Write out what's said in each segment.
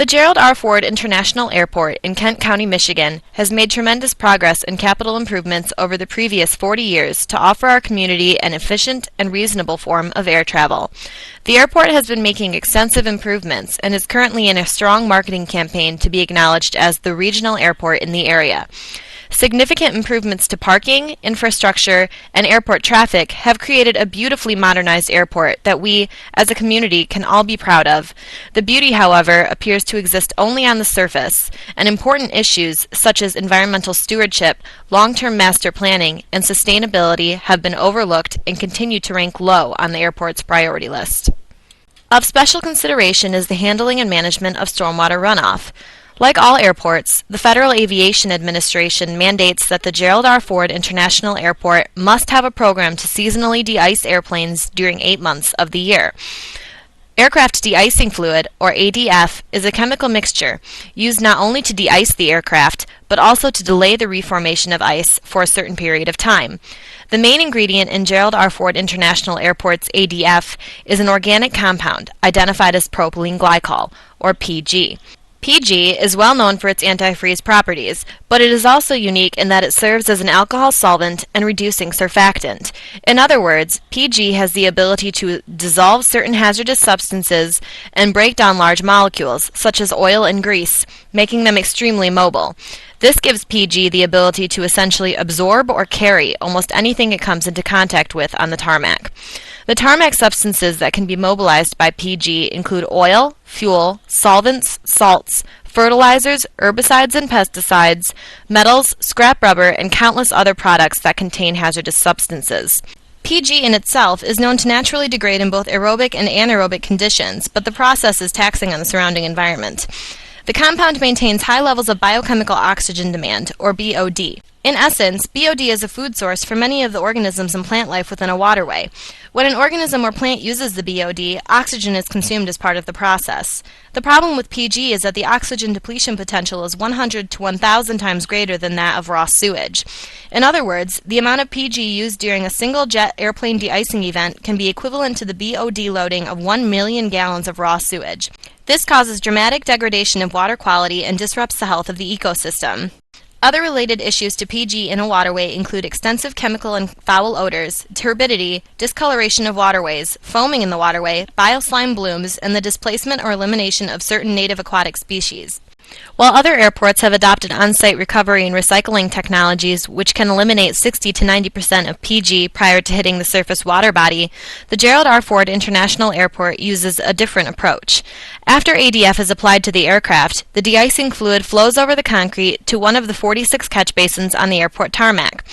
The Gerald R. Ford International Airport in Kent County, Michigan has made tremendous progress in capital improvements over the previous 40 years to offer our community an efficient and reasonable form of air travel. The airport has been making extensive improvements and is currently in a strong marketing campaign to be acknowledged as the regional airport in the area. Significant improvements to parking, infrastructure, and airport traffic have created a beautifully modernized airport that we, as a community, can all be proud of. The beauty, however, appears to exist only on the surface, and important issues such as environmental stewardship, long-term master planning, and sustainability have been overlooked and continue to rank low on the airport's priority list. Of special consideration is the handling and management of stormwater runoff. Like all airports, the Federal Aviation Administration mandates that the Gerald R. Ford International Airport must have a program to seasonally de-ice airplanes during 8 months of the year. Aircraft Deicing Fluid, or ADF, is a chemical mixture used not only to de-ice the aircraft, but also to delay the reformation of ice for a certain period of time. The main ingredient in Gerald R. Ford International Airport's ADF is an organic compound identified as propylene glycol, or PG. PG is well known for its antifreeze properties, but it is also unique in that it serves as an alcohol solvent and reducing surfactant. In other words, PG has the ability to dissolve certain hazardous substances and break down large molecules, such as oil and grease, making them extremely mobile. This gives PG the ability to essentially absorb or carry almost anything it comes into contact with on the tarmac. The tarmac substances that can be mobilized by PG include oil, fuel, solvents, salts, fertilizers, herbicides and pesticides, metals, scrap rubber, and countless other products that contain hazardous substances. PG in itself is known to naturally degrade in both aerobic and anaerobic conditions, but the process is taxing on the surrounding environment. The compound maintains high levels of biochemical oxygen demand, or BOD. In essence, BOD is a food source for many of the organisms and plant life within a waterway. When an organism or plant uses the BOD, oxygen is consumed as part of the process. The problem with PG is that the oxygen depletion potential is 100 to 1,000 times greater than that of raw sewage. In other words, the amount of PG used during a single jet airplane de-icing event can be equivalent to the BOD loading of 1 million gallons of raw sewage. This causes dramatic degradation of water quality and disrupts the health of the ecosystem. Other related issues to PG in a waterway include extensive chemical and foul odors, turbidity, discoloration of waterways, foaming in the waterway, bioslime blooms, and the displacement or elimination of certain native aquatic species. While other airports have adopted on-site recovery and recycling technologies which can eliminate 60 to 90% of PG prior to hitting the surface water body, the Gerald R. Ford International Airport uses a different approach. After ADF is applied to the aircraft, the de-icing fluid flows over the concrete to one of the 46 catch basins on the airport tarmac.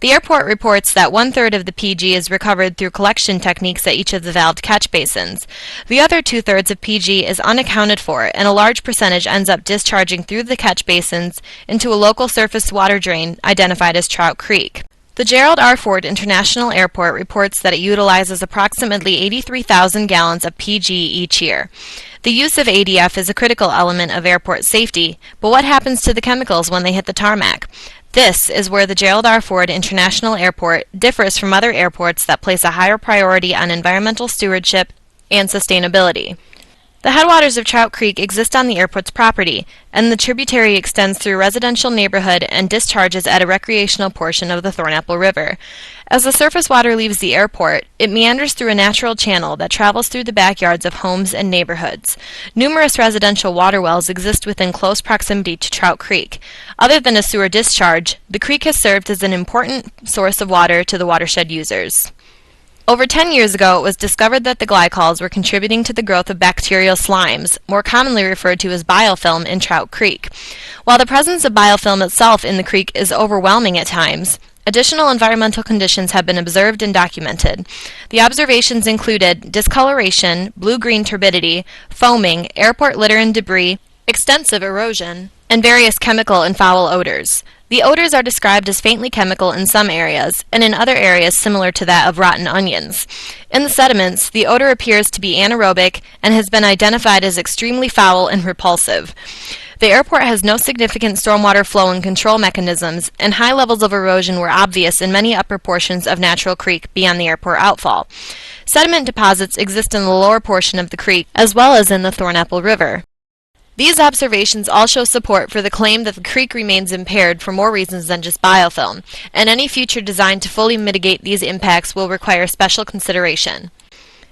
The airport reports that 1/3 of the PG is recovered through collection techniques at each of the valved catch basins. The other 2/3 of PG is unaccounted for, and a large percentage ends up discharging through the catch basins into a local surface water drain identified as Trout Creek. The Gerald R. Ford International Airport reports that it utilizes approximately 83,000 gallons of PG each year. The use of ADF is a critical element of airport safety, but what happens to the chemicals when they hit the tarmac? This is where the Gerald R. Ford International Airport differs from other airports that place a higher priority on environmental stewardship and sustainability. The headwaters of Trout Creek exist on the airport's property, and the tributary extends through a residential neighborhood and discharges at a recreational portion of the Thornapple River. As the surface water leaves the airport, it meanders through a natural channel that travels through the backyards of homes and neighborhoods. Numerous residential water wells exist within close proximity to Trout Creek. Other than a sewer discharge, the creek has served as an important source of water to the watershed users. Over 10 years ago, it was discovered that the glycols were contributing to the growth of bacterial slimes, more commonly referred to as biofilm, in Trout Creek. While the presence of biofilm itself in the creek is overwhelming at times, additional environmental conditions have been observed and documented. The observations included discoloration, blue-green turbidity, foaming, airport litter and debris, extensive erosion, and various chemical and foul odors. The odors are described as faintly chemical in some areas, and in other areas similar to that of rotten onions. In the sediments, the odor appears to be anaerobic and has been identified as extremely foul and repulsive. The airport has no significant stormwater flow and control mechanisms, and high levels of erosion were obvious in many upper portions of Natural Creek beyond the airport outfall. Sediment deposits exist in the lower portion of the creek, as well as in the Thornapple River. These observations all show support for the claim that the creek remains impaired for more reasons than just biofilm, and any future design to fully mitigate these impacts will require special consideration.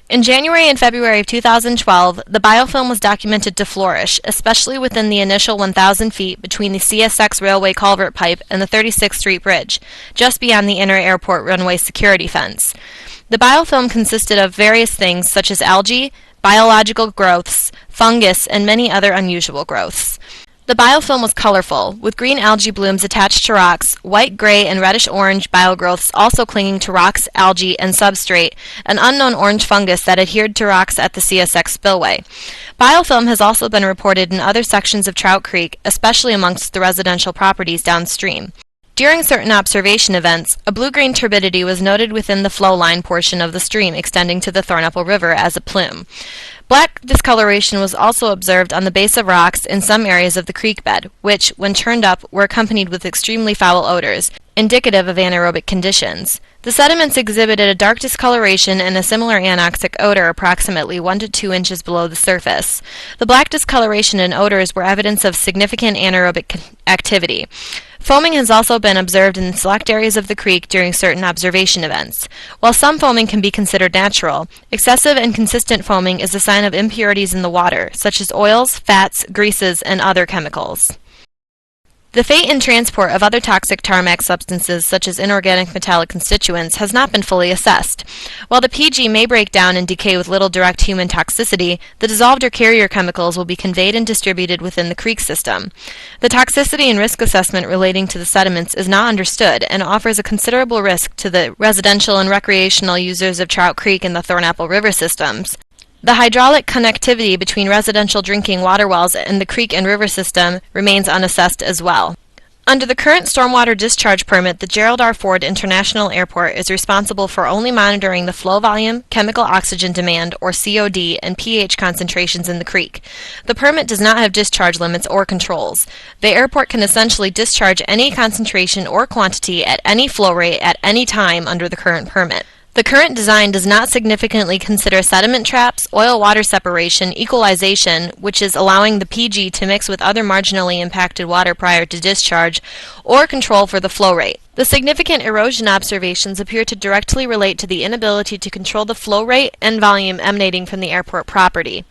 In January and February of 2012, the biofilm was documented to flourish, especially within the initial 1,000 feet between the CSX railway culvert pipe and the 36th Street Bridge, just beyond the inner airport runway security fence. The biofilm consisted of various things such as algae, biological growths, fungus, and many other unusual growths. The biofilm was colorful, with green algae blooms attached to rocks, white, gray, and reddish-orange biogrowths also clinging to rocks, algae, and substrate, an unknown orange fungus that adhered to rocks at the CSX spillway. Biofilm has also been reported in other sections of Trout Creek, especially amongst the residential properties downstream. During certain observation events, a blue-green turbidity was noted within the flow line portion of the stream extending to the Thornapple River as a plume. Black discoloration was also observed on the base of rocks in some areas of the creek bed, which, when churned up, were accompanied with extremely foul odors, indicative of anaerobic conditions. The sediments exhibited a dark discoloration and a similar anoxic odor approximately 1 to 2 inches below the surface. The black discoloration and odors were evidence of significant anaerobic activity. Foaming has also been observed in select areas of the creek during certain observation events. While some foaming can be considered natural, excessive and consistent foaming is a sign of impurities in the water, such as oils, fats, greases, and other chemicals. The fate and transport of other toxic tarmac substances, such as inorganic metallic constituents, has not been fully assessed. While the PG may break down and decay with little direct human toxicity, the dissolved or carrier chemicals will be conveyed and distributed within the creek system. The toxicity and risk assessment relating to the sediments is not understood and offers a considerable risk to the residential and recreational users of Trout Creek and the Thornapple River systems. The hydraulic connectivity between residential drinking water wells and the creek and river system remains unassessed as well. Under the current stormwater discharge permit, the Gerald R. International Airport is responsible for only monitoring the flow volume, chemical oxygen demand, or COD, and pH concentrations in the creek. The permit does not have discharge limits or controls. The airport can essentially discharge any concentration or quantity at any flow rate at any time under the current permit. The current design does not significantly consider sediment traps, oil-water separation, equalization, which is allowing the PG to mix with other marginally impacted water prior to discharge, or control for the flow rate. The significant erosion observations appear to directly relate to the inability to control the flow rate and volume emanating from the airport property.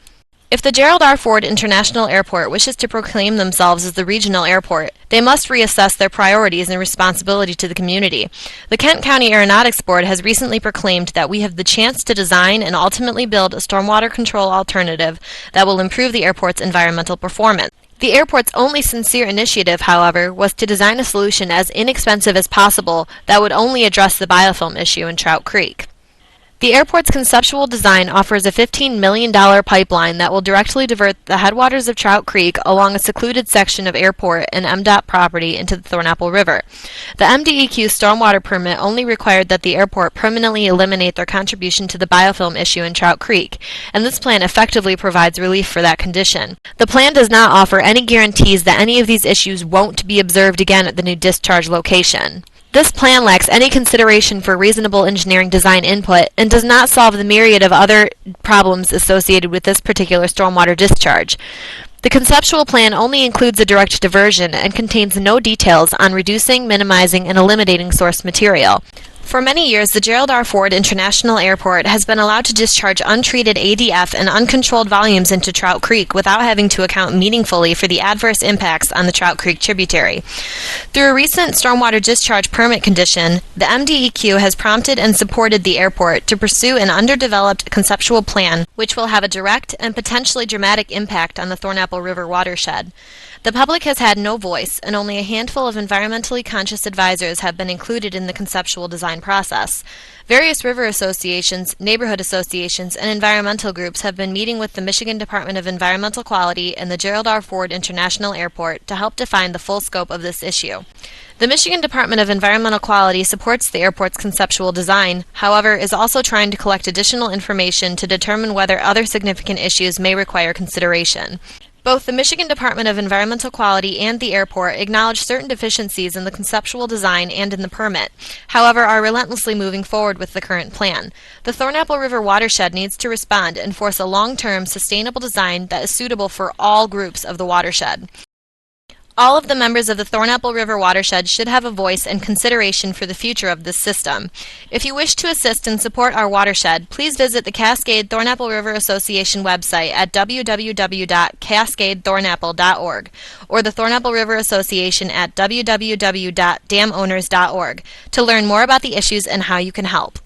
If the Gerald R. Ford International Airport wishes to proclaim themselves as the regional airport, they must reassess their priorities and responsibility to the community. The Kent County Aeronautics Board has recently proclaimed that we have the chance to design and ultimately build a stormwater control alternative that will improve the airport's environmental performance. The airport's only sincere initiative, however, was to design a solution as inexpensive as possible that would only address the biofilm issue in Trout Creek. The airport's conceptual design offers a $15 million pipeline that will directly divert the headwaters of Trout Creek along a secluded section of airport and MDOT property into the Thornapple River. The MDEQ stormwater permit only required that the airport permanently eliminate their contribution to the biofilm issue in Trout Creek, and this plan effectively provides relief for that condition. The plan does not offer any guarantees that any of these issues won't be observed again at the new discharge location. This plan lacks any consideration for reasonable engineering design input and does not solve the myriad of other problems associated with this particular stormwater discharge. The conceptual plan only includes a direct diversion and contains no details on reducing, minimizing, and eliminating source material. For many years, the Gerald R. Ford International Airport has been allowed to discharge untreated ADF and uncontrolled volumes into Trout Creek without having to account meaningfully for the adverse impacts on the Trout Creek tributary. Through a recent stormwater discharge permit condition, the MDEQ has prompted and supported the airport to pursue an underdeveloped conceptual plan which will have a direct and potentially dramatic impact on the Thornapple River watershed. The public has had no voice, and only a handful of environmentally conscious advisors have been included in the conceptual design process. Various river associations, neighborhood associations, and environmental groups have been meeting with the Michigan Department of Environmental Quality and the Gerald R. Ford International Airport to help define the full scope of this issue. The Michigan Department of Environmental Quality supports the airport's conceptual design, however, is also trying to collect additional information to determine whether other significant issues may require consideration. Both the Michigan Department of Environmental Quality and the airport acknowledge certain deficiencies in the conceptual design and in the permit, however are relentlessly moving forward with the current plan. The Thornapple River watershed needs to respond and force a long-term, sustainable design that is suitable for all groups of the watershed. All of the members of the Thornapple River watershed should have a voice and consideration for the future of this system. If you wish to assist and support our watershed, please visit the Cascade Thornapple River Association website at www.cascadethornapple.org or the Thornapple River Association at www.damowners.org to learn more about the issues and how you can help.